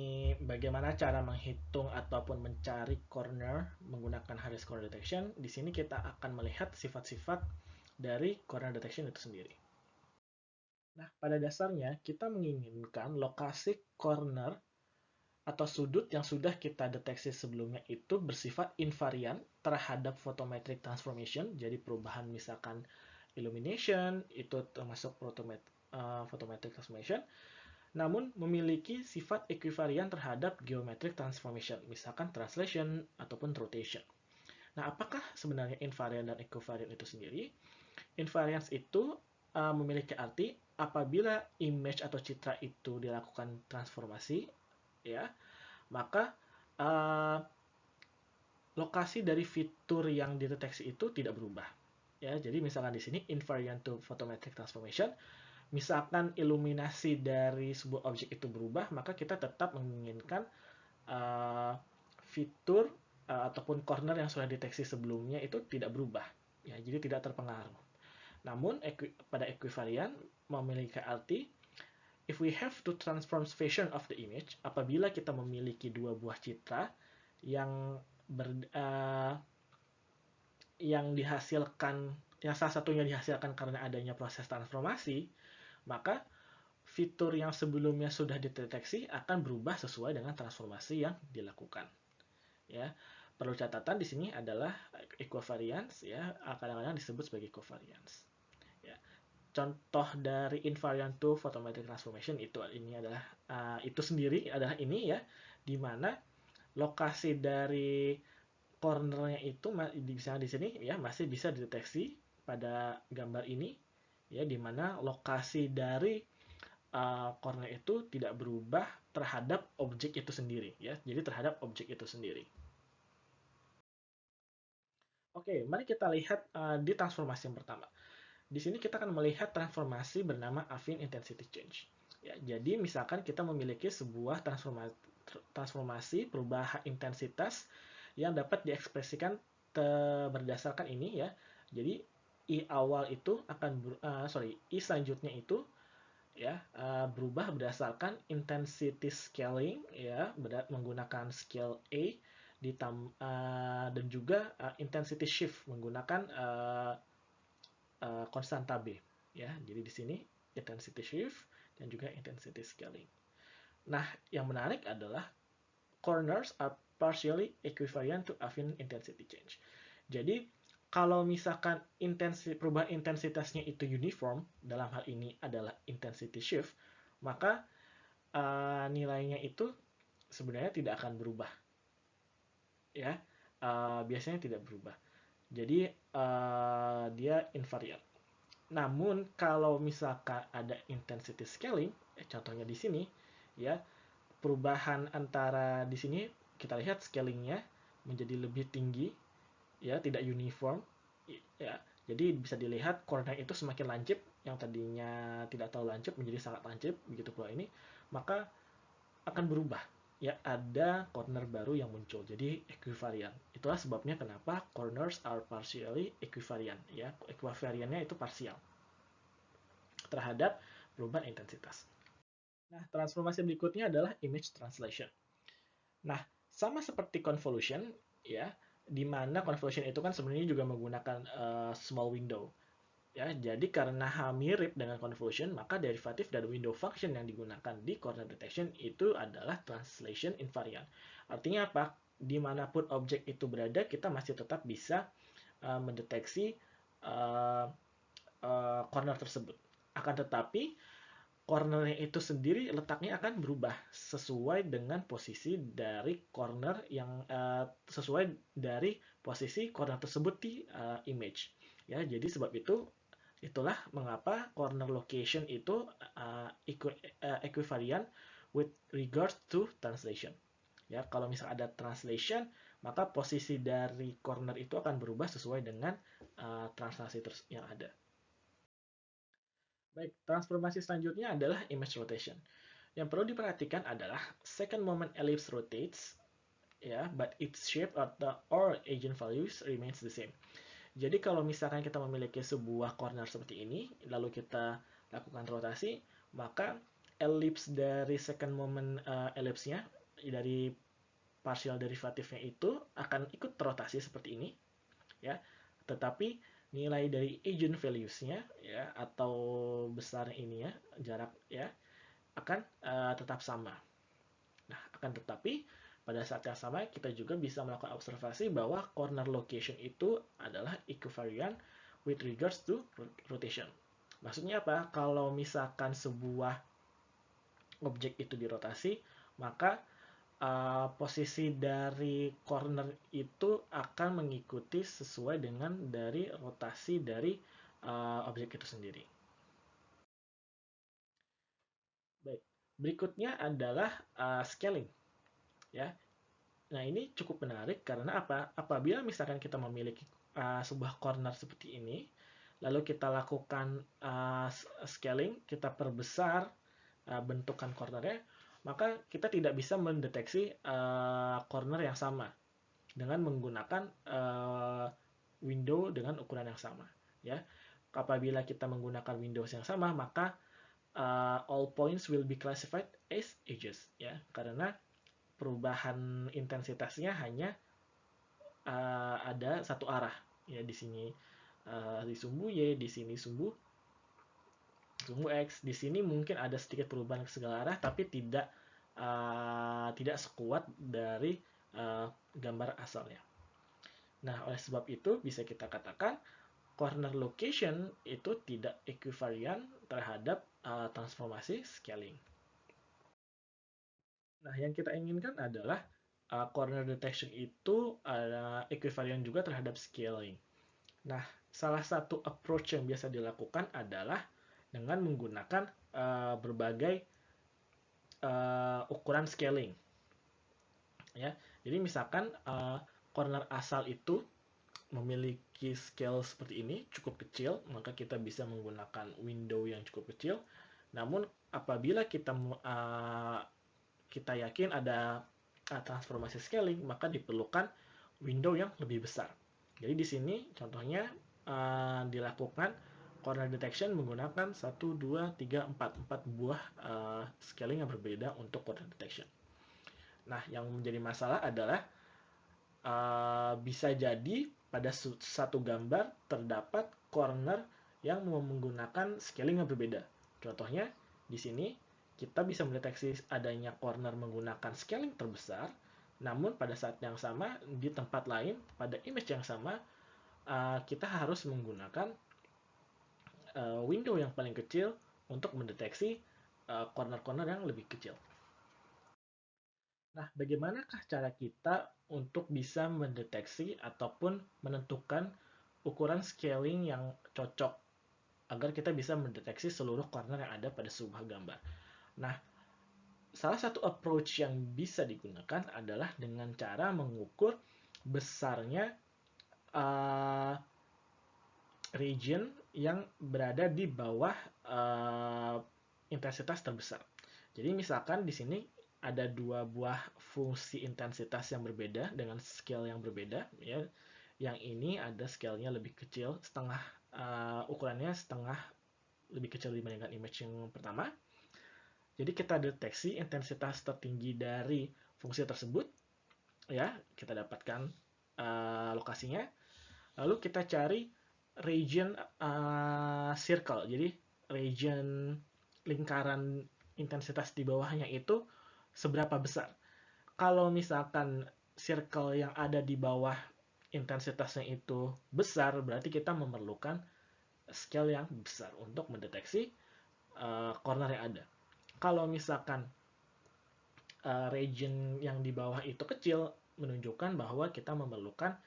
mengenai bagaimana cara menghitung ataupun mencari corner menggunakan hardest corner detection, di sini kita akan melihat sifat-sifat dari corner detection itu sendiri. Nah, pada dasarnya kita menginginkan lokasi corner atau sudut yang sudah kita deteksi sebelumnya itu bersifat invarian terhadap photometric transformation, jadi perubahan misalkan illumination, itu termasuk photometric transformation, namun memiliki sifat equivarian terhadap geometric transformation, misalkan translation ataupun rotation. Nah, apakah sebenarnya invariant dan equivariant itu sendiri? Invariance itu memiliki arti apabila image atau citra itu dilakukan transformasi, ya, maka lokasi dari fitur yang dideteksi itu tidak berubah. Ya, jadi misalkan di sini invariant to photometric transformation, misalkan iluminasi dari sebuah objek itu berubah, maka kita tetap menginginkan fitur ataupun corner yang sudah deteksi sebelumnya itu tidak berubah, ya, jadi tidak terpengaruh. Namun pada equivariant memiliki arti if we have to transform vision of the image, apabila kita memiliki dua buah citra yang yang dihasilkan, yang salah satunya dihasilkan karena adanya proses transformasi, maka fitur yang sebelumnya sudah dideteksi akan berubah sesuai dengan transformasi yang dilakukan. Ya, perlu catatan di sini adalah equivariance, ya, kadang-kadang disebut sebagai covariance. Ya. Contoh dari invariant to photometric transformation ini adalah itu sendiri adalah ini, ya, di mana lokasi dari cornernya itu bisa di sini, ya, masih bisa dideteksi pada gambar ini, ya, di mana lokasi dari corner itu tidak berubah terhadap objek itu sendiri, ya, jadi terhadap objek itu sendiri. Oke, mari kita lihat di transformasi yang pertama. Di sini kita akan melihat transformasi bernama affine intensity change. Ya, jadi misalkan kita memiliki sebuah transformasi perubahan intensitas yang dapat diekspresikan berdasarkan ini, ya. Jadi I awal itu akan I selanjutnya itu, ya, berubah berdasarkan intensity scaling, ya, menggunakan scale A dan juga intensity shift menggunakan konstanta B, ya. Jadi di sini intensity shift dan juga intensity scaling. Nah, yang menarik adalah corners are partially equivariant to affine intensity change. Jadi kalau misalkan perubahan intensitasnya itu uniform, dalam hal ini adalah intensity shift, maka nilainya itu sebenarnya tidak akan berubah, ya, biasanya tidak berubah. Jadi dia invariant. Namun kalau misalkan ada intensity scaling, contohnya di sini, ya, perubahan antara di sini kita lihat scalingnya menjadi lebih tinggi, ya, tidak uniform, ya. Jadi bisa dilihat corner itu semakin lancip, yang tadinya tidak terlalu lancip menjadi sangat lancip, begitu pula ini, maka akan berubah, ya, ada corner baru yang muncul, jadi equivariant. Itulah sebabnya kenapa corners are partially equivariant, ya, equivariantnya itu parsial terhadap perubahan intensitas. Nah, transformasi berikutnya adalah image translation. Nah, sama seperti convolution, ya, di mana convolution itu kan sebenarnya juga menggunakan small window. Ya, jadi karena mirip dengan convolution, maka derivatif dari window function yang digunakan di corner detection itu adalah translation invariant. Artinya apa? Dimanapun objek itu berada, kita masih tetap bisa mendeteksi corner tersebut. Akan tetapi, cornernya itu sendiri letaknya akan berubah sesuai dengan posisi dari corner yang sesuai dari posisi corner tersebut di image. Ya, jadi sebab itu itulah mengapa corner location itu equivariant with regards to translation. Ya, kalau misalnya ada translation, maka posisi dari corner itu akan berubah sesuai dengan translasi yang ada. Baik, transformasi selanjutnya adalah image rotation. Yang perlu diperhatikan adalah second moment ellipse rotates, ya, but its shape or agent values remains the same. Jadi kalau misalkan kita memiliki sebuah corner seperti ini, lalu kita lakukan rotasi, maka ellipse dari second moment ellipse-nya, dari partial derivatifnya itu akan ikut rotasi seperti ini, ya. Tetapi nilai dari eigen values-nya, ya, atau besar ini ya, jarak ya, akan tetap sama. Nah, akan tetapi pada saat yang sama kita juga bisa melakukan observasi bahwa corner location itu adalah equivariant with regards to rotation. Maksudnya apa? Kalau misalkan sebuah objek itu dirotasi, maka posisi dari corner itu akan mengikuti sesuai dengan dari rotasi dari objek itu sendiri. Baik, berikutnya adalah scaling. Ya, nah ini cukup menarik karena apa? Apabila misalkan kita memiliki sebuah corner seperti ini, lalu kita lakukan scaling, kita perbesar bentukan cornernya, maka kita tidak bisa mendeteksi corner yang sama dengan menggunakan window dengan ukuran yang sama. Ya, apabila kita menggunakan windows yang sama, maka all points will be classified as edges. Ya, karena perubahan intensitasnya hanya ada satu arah. Ya, di sini di sumbu Y, di sini sumbu X. Di sini mungkin ada sedikit perubahan ke segala arah, tapi tidak sekuat dari gambar asalnya. Nah, oleh sebab itu bisa kita katakan corner location itu tidak equivariant terhadap transformasi scaling. Nah, yang kita inginkan adalah corner detection itu equivariant juga terhadap scaling. Nah, salah satu approach yang biasa dilakukan adalah dengan menggunakan berbagai ukuran scaling. Ya, jadi misalkan corner asal itu memiliki scale seperti ini, cukup kecil, maka kita bisa menggunakan window yang cukup kecil. Namun apabila kita yakin ada transformasi scaling, maka diperlukan window yang lebih besar. Jadi di sini contohnya dilakukan corner detection menggunakan 1, 2, 3, 4 buah scaling yang berbeda untuk corner detection. Nah, yang menjadi masalah adalah bisa jadi pada satu gambar terdapat corner yang menggunakan scaling yang berbeda. Contohnya di sini kita bisa mendeteksi adanya corner menggunakan scaling terbesar, namun pada saat yang sama di tempat lain pada image yang sama kita harus menggunakan window yang paling kecil untuk mendeteksi corner-corner yang lebih kecil. Nah, bagaimanakah cara kita untuk bisa mendeteksi ataupun menentukan ukuran scaling yang cocok agar kita bisa mendeteksi seluruh corner yang ada pada sebuah gambar? Nah, salah satu approach yang bisa digunakan adalah dengan cara mengukur besarnya region yang berada di bawah intensitas terbesar. Jadi misalkan di sini ada dua buah fungsi intensitas yang berbeda dengan scale yang berbeda, ya. Yang ini ada scale-nya lebih kecil, ukurannya setengah lebih kecil dibandingkan image yang pertama. Jadi kita deteksi intensitas tertinggi dari fungsi tersebut, ya, kita dapatkan lokasinya. Lalu kita cari region circle, jadi region lingkaran intensitas di bawahnya itu seberapa besar. Kalau misalkan circle yang ada di bawah intensitasnya itu besar, berarti kita memerlukan scale yang besar untuk mendeteksi corner yang ada. Kalau misalkan region yang di bawah itu kecil, menunjukkan bahwa kita memerlukan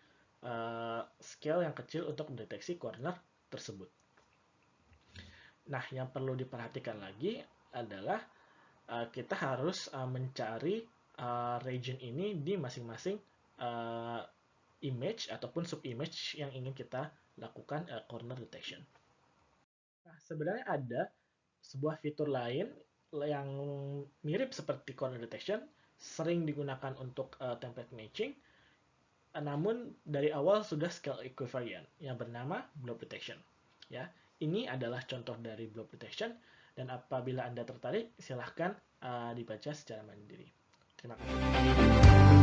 scale yang kecil untuk mendeteksi corner tersebut. Nah, yang perlu diperhatikan lagi adalah kita harus mencari region ini di masing-masing image ataupun sub-image yang ingin kita lakukan corner detection. Nah, sebenarnya ada sebuah fitur lain yang mirip seperti corner detection, sering digunakan untuk template matching, namun dari awal sudah scale equivariant yang bernama blob detection. Ya, ini adalah contoh dari blob detection, Dan apabila Anda tertarik, silahkan dibaca secara mandiri. Terima kasih.